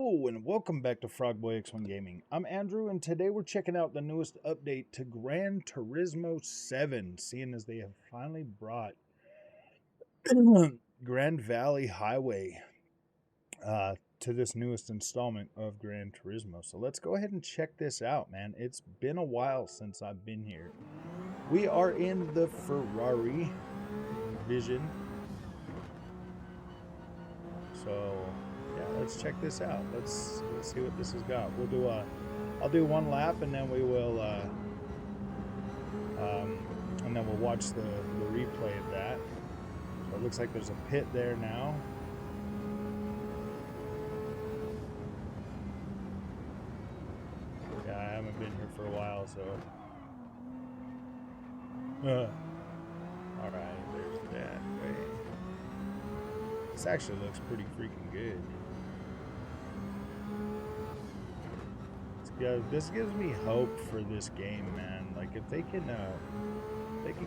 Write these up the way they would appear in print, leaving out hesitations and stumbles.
Hello and welcome back to Frogboy X1 Gaming. I'm Andrew and today we're checking out the newest update to Gran Turismo 7, seeing as they have finally brought Grand Valley Highway to this newest installment of Gran Turismo. So let's go ahead and check this out, man. It's been a while since I've been here. We are in the Ferrari Vision. So yeah, let's check this out. Let's see what this has got. I'll do one lap and then we will watch the replay of that. So it looks like there's a pit there now. Yeah, I haven't been here for a while, so all right, there's that. Wait. This actually looks pretty freaking good. This gives me hope for this game, man. Like if they can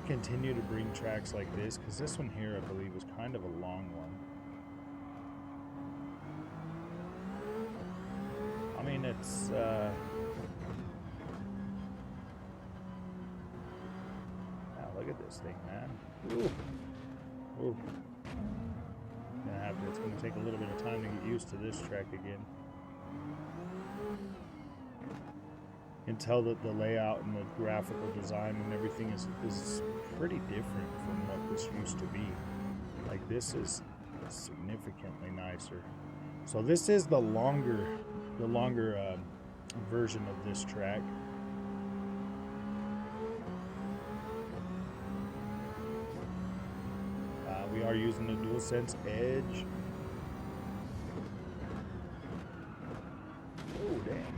continue to bring tracks like this, because this one here I believe was kind of a long one. I mean, it's wow, look at this thing, man. Ooh. Ooh. It's gonna take a little bit of time to get used to this track again. You can tell that the layout and the graphical design and everything is pretty different from what this used to be. Like this is significantly nicer. So this is the longer version of this track. We are using the DualSense Edge. Oh, dang.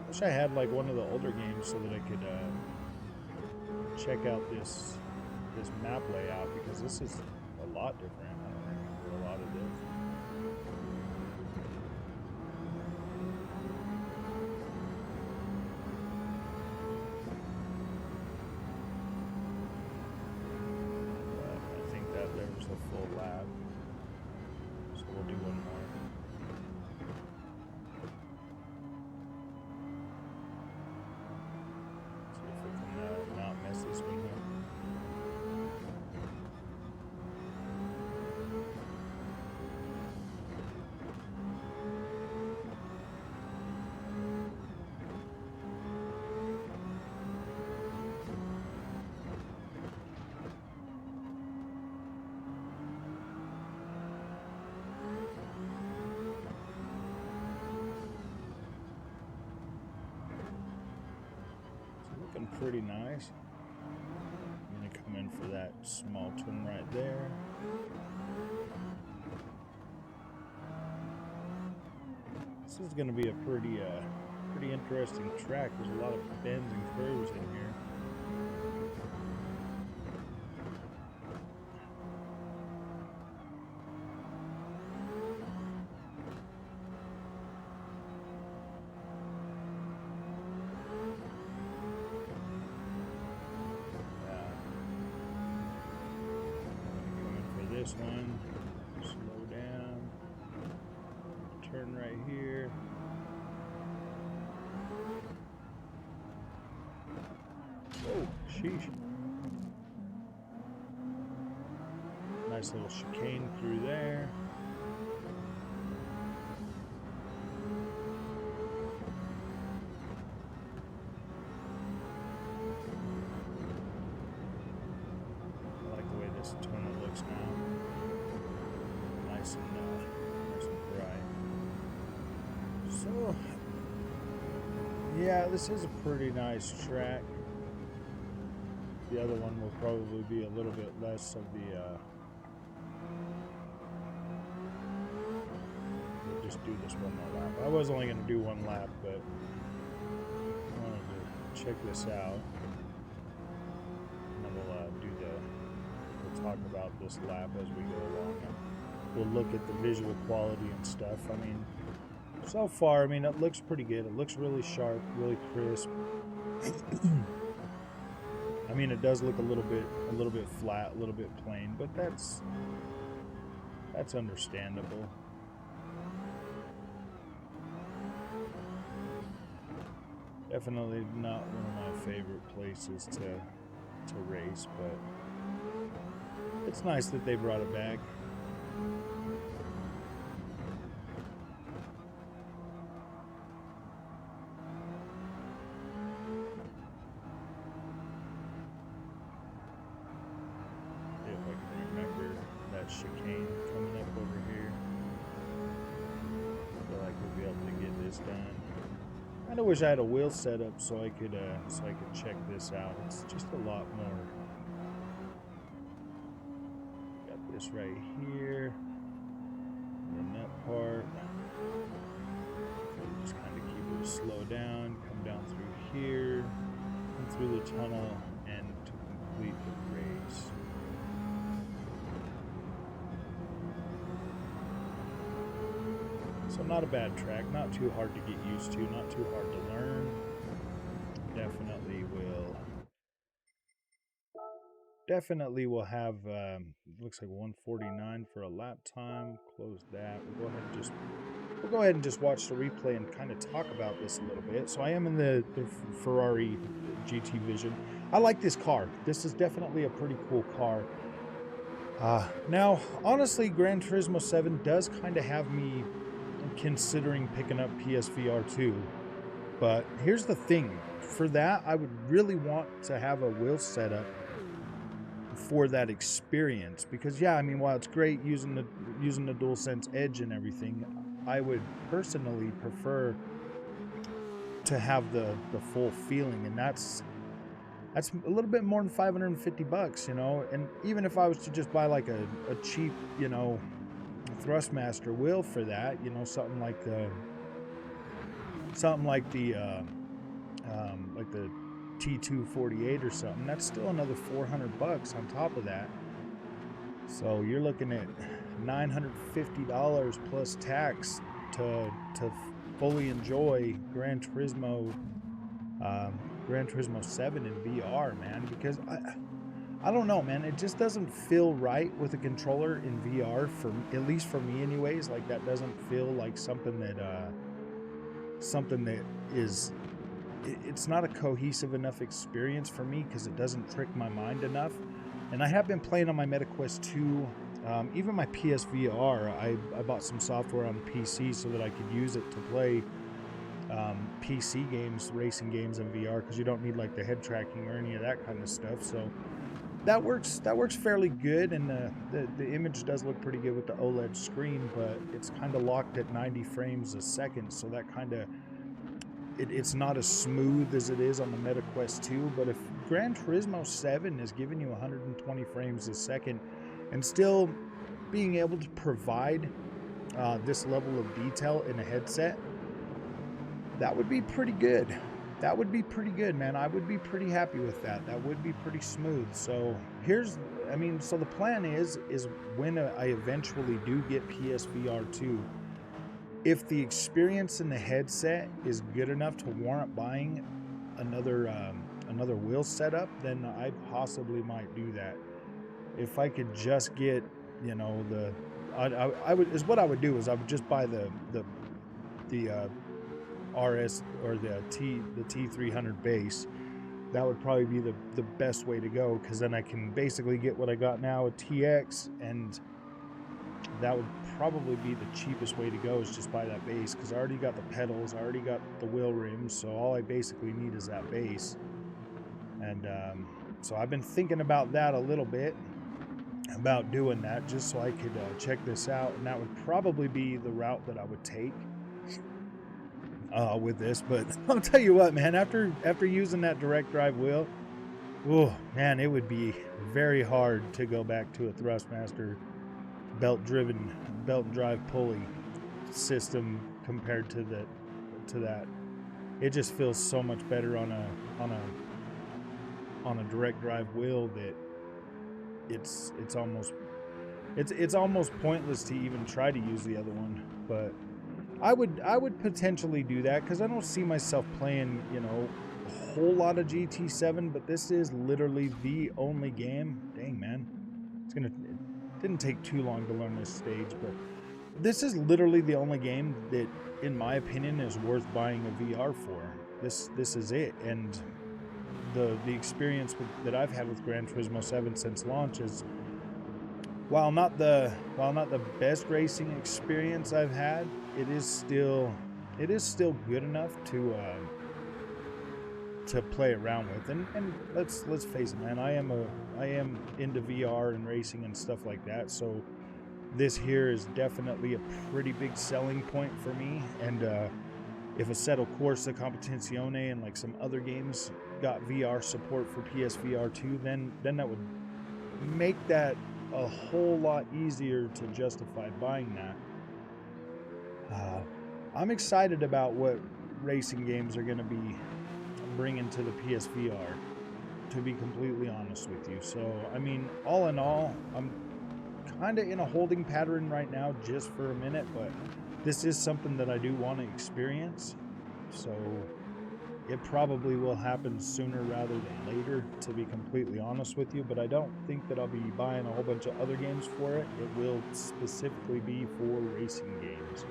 Wish I had like one of the older games so that I could check out this map layout, because this is a lot different. I don't remember a lot of this. But I think that there was a full lap, so we'll do one more. This one here. It's looking pretty nice. Come in for that small turn right there. This is going to be a pretty interesting track. There's a lot of bends and curves in here. This one, slow down, turn right here. Oh, sheesh. Nice little chicane through there. I like the way this tunnel looks now. Nice and bright. So, yeah, this is a pretty nice track. The other one will probably be a little bit less of the we'll just do this one more lap. I was only going to do one lap, but I wanted to check this out. And then we'll talk about this lap as we go along. We'll look at the visual quality and stuff. I mean, so far, I mean, it looks pretty good. It looks really sharp, really crisp. I mean, it does look a little bit flat, a little bit plain, but that's understandable. Definitely not one of my favorite places to race, but it's nice that they brought it back. See if I can remember that chicane coming up over here. I feel like we'll be able to get this done. I kind of wish I had a wheel set up so I could check this out. It's just a lot more. Got this right here. And that part. Just kind of keep it slow down, come down through here, come through the tunnel, and to complete the race. So not a bad track, not too hard to get used to, not too hard to learn. Definitely will have, looks like 149 for a lap time. Close that. We'll go ahead and just watch the replay and kind of talk about this a little bit. So I am in the Ferrari GT Vision. I like this car. This is definitely a pretty cool car. Now, honestly, Gran Turismo 7 does kind of have me considering picking up PSVR 2. But here's the thing. For that, I would really want to have a wheel setup for that experience, because yeah, I mean, while it's great using the DualSense Edge and everything, I would personally prefer to have the full feeling, and that's a little bit more than $550, you know. And even if I was to just buy like a cheap, you know, Thrustmaster wheel for that, you know, something like the T248 or something, that's still another $400 on top of that. So you're looking at $950 plus tax to fully enjoy Gran Turismo 7 in VR, man. Because I don't know, man. It just doesn't feel right with a controller in VR, for at least for me, anyways. Like, that doesn't feel like something that is. It's not a cohesive enough experience for me, because it doesn't trick my mind enough. And I have been playing on my MetaQuest 2, even my PSVR. I bought some software on the PC so that I could use it to play PC games, racing games in VR, because you don't need like the head tracking or any of that kind of stuff. So that works fairly good, and the image does look pretty good with the OLED screen, but it's kind of locked at 90 frames a second, so that kind of it's not as smooth as it is on the MetaQuest 2, but if Gran Turismo 7 is giving you 120 frames a second and still being able to provide this level of detail in a headset, that would be pretty good. That would be pretty good, man. I would be pretty happy with that. That would be pretty smooth. So so the plan is when I eventually do get PSVR 2, if the experience in the headset is good enough to warrant buying another wheel setup, then I possibly might do that. If I could just get, you know, I would just buy the RS or the T300 base. That would probably be the best way to go, because then I can basically get what I got now, a TX, and that would probably be the cheapest way to go, is just buy that base, because I already got the pedals, I already got the wheel rims, so all I basically need is that base. And so I've been thinking about that a little bit, about doing that, just so I could check this out, and that would probably be the route that I would take with this. But I'll tell you what, man, after using that direct drive wheel, oh man, it would be very hard to go back to a Thrustmaster belt and drive pulley system compared to that. It just feels so much better on a direct drive wheel that it's almost pointless to even try to use the other one. But I would potentially do that, because I don't see myself playing, you know, whole lot of GT7, but this is literally the only game. Dang, man. It didn't take too long to learn this stage, but this is literally the only game that, in my opinion, is worth buying a VR for. This is it. And the experience that I've had with Gran Turismo 7 since launch is, while not the best racing experience I've had, it is still good enough to play around with. And let's face it, man, I am into VR and racing and stuff like that, so this here is definitely a pretty big selling point for me. And if Assetto Corsa, Competizione, and like some other games got VR support for PSVR 2, then that would make that a whole lot easier to justify buying that. I'm excited about what racing games are going to be bringing to the PSVR, to be completely honest with you. So, I mean, all in all, I'm kind of in a holding pattern right now just for a minute, but this is something that I do want to experience. So it probably will happen sooner rather than later, to be completely honest with you, but I don't think that I'll be buying a whole bunch of other games for it. It will specifically be for racing games.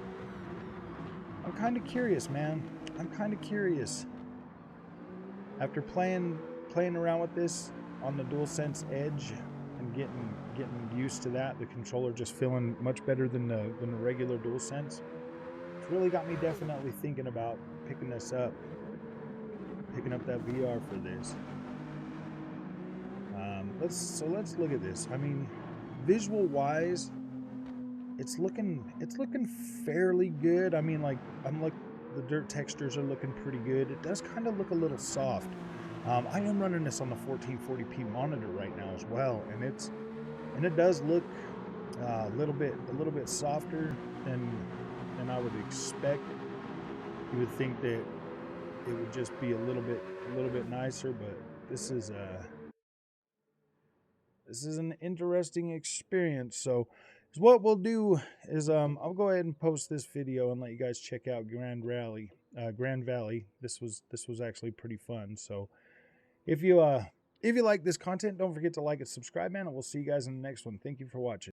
I'm kind of curious, man. I'm kind of curious. After playing around with this on the DualSense Edge and getting used to that, the controller just feeling much better than the regular DualSense, it's really got me definitely thinking about picking up that VR for this. Let's look at this. I mean, visual wise, it's looking fairly good. I mean, like, the dirt textures are looking pretty good. It does kind of look a little soft. I am running this on the 1440p monitor right now as well, and it does look a little bit softer than I would expect. You would think that it would just be a little bit nicer, but this is an interesting experience. So what we'll do is I'll go ahead and post this video and let you guys check out Grand Valley. This was actually pretty fun. So if you like this content, don't forget to like and subscribe, man, and we'll see you guys in the next one. Thank you for watching.